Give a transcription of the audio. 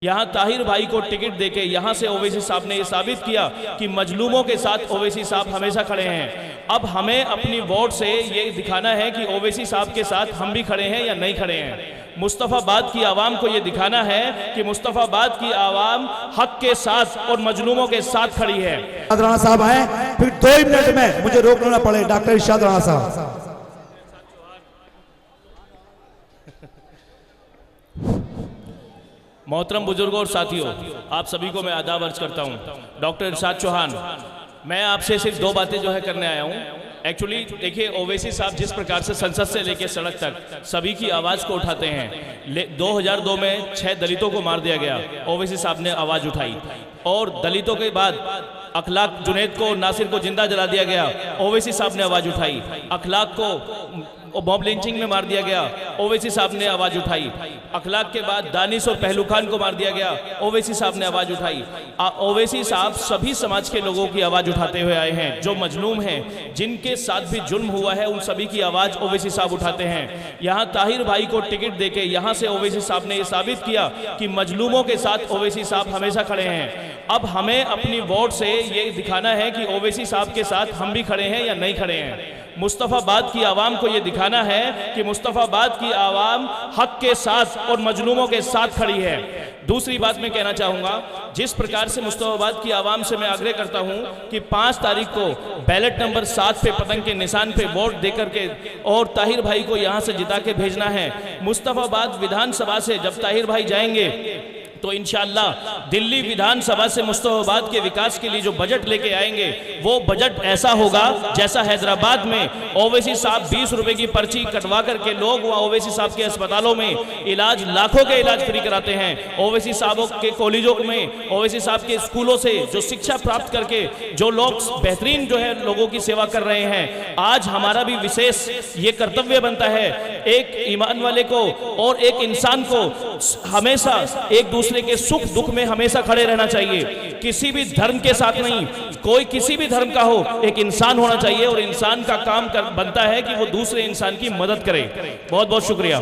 यहाँ ताहिर भाई को टिकट देके यहाँ से ओवैसी साहब ने ये साबित किया कि मजलूमों के साथ ओवैसी साहब हमेशा खड़े हैं। अब हमें अपनी वोट से ये दिखाना है कि ओवैसी साहब के साथ हम भी खड़े हैं या नहीं खड़े हैं। मुस्तफ़ाबाद की आवाम को ये दिखाना है कि मुस्तफ़ाबाद की आवाम हक के साथ और मजलूमों के साथ खड़ी है। राणा साहब आए, फिर 2 मिनट में मुझे रोक लेना पड़े। डॉक्टर इरशाद राणा साहब। मोहतरम बुजुर्गों और साथियों, आप सभी को मैं आदाब अर्ज करता हूं। डॉक्टर इरशाद चौहान, मैं आपसे सिर्फ 2 बातें जो है करने आया हूं। एक्चुअली देखिए, ओवैसी साहब जिस प्रकार से संसद से लेकर सड़क तक सभी की आवाज़ को उठाते हैं। 2002 में 6 दलितों को मार दिया गया, ओवैसी साहब ने आवाज़ उठाई। और दलितों के बाद अखलाक जुनैद को, नासिर को जिंदा जला दिया गया, ओवैसी साहब ने आवाज़ उठाई। अखलाक को बॉम्ब लिंचिंग में मार दिया गया, ओवैसी साहब ने आवाज़ उठाई। अखलाक के बाद दानिश और पहलू खान को मार दिया गया, ओवैसी साहब ने आवाज़ उठाई। ओवैसी साहब सभी समाज के लोगों की आवाज़ उठाते हुए आए हैं। जो मजलूम हैं, जिनके साथ भी जुल्म हुआ है, उन सभी की आवाज़ ओवैसी साहब उठाते हैं। यहाँ ताहिर भाई को टिकट देके यहाँ से ओवैसी साहब ने यह साबित किया कि मजलूमों के साथ ओवैसी साहब हमेशा खड़े हैं। अब हमें अपनी वोट से ये दिखाना है कि ओवैसी साहब के साथ हम भी खड़े हैं या नहीं खड़े हैं। मुस्तफ़ाबाद की आवाम को ये दिखाना है कि मुस्तफ़ाबाद की आवाम हक के साथ और मजलूमों के साथ खड़ी है। दूसरी बात मैं कहना चाहूँगा, जिस प्रकार से मुस्तफ़ाबाद की आवाम से मैं आग्रह करता हूँ कि 5 तारीख को बैलेट नंबर 7 पे पतंग के निशान पे वोट देकर के और ताहिर भाई को यहाँ से जिता के भेजना है। मुस्तफ़ाबाद विधानसभा से जब ताहिर भाई जाएंगे तो इंशाअल्लाह दिल्ली विधानसभा से मुस्तफ़ाबाद के विकास के लिए जो बजट लेके आएंगे, वो बजट ऐसा होगा जैसा हैदराबाद में ओवैसी साहब 20 रुपए की पर्ची कटवा करके लोग वहाँ ओवैसी साहब के अस्पतालों में इलाज, लाखों के इलाज फ्री कराते हैं। ओवैसी साहबों के कॉलेजों में, ओवैसी साहब के स्कूलों से जो शिक्षा प्राप्त करके जो लोग बेहतरीन जो है लोगों की सेवा कर रहे हैं। आज हमारा भी विशेष ये कर्तव्य बनता है, एक ईमान वाले को और एक इंसान को हमेशा एक दूसरे के सुख दुख में हमेशा खड़े रहना चाहिए। किसी भी धर्म के साथ नहीं, कोई किसी भी धर्म का हो, एक इंसान होना चाहिए और इंसान का काम बनता है कि वो दूसरे इंसान की मदद करे। बहुत बहुत शुक्रिया।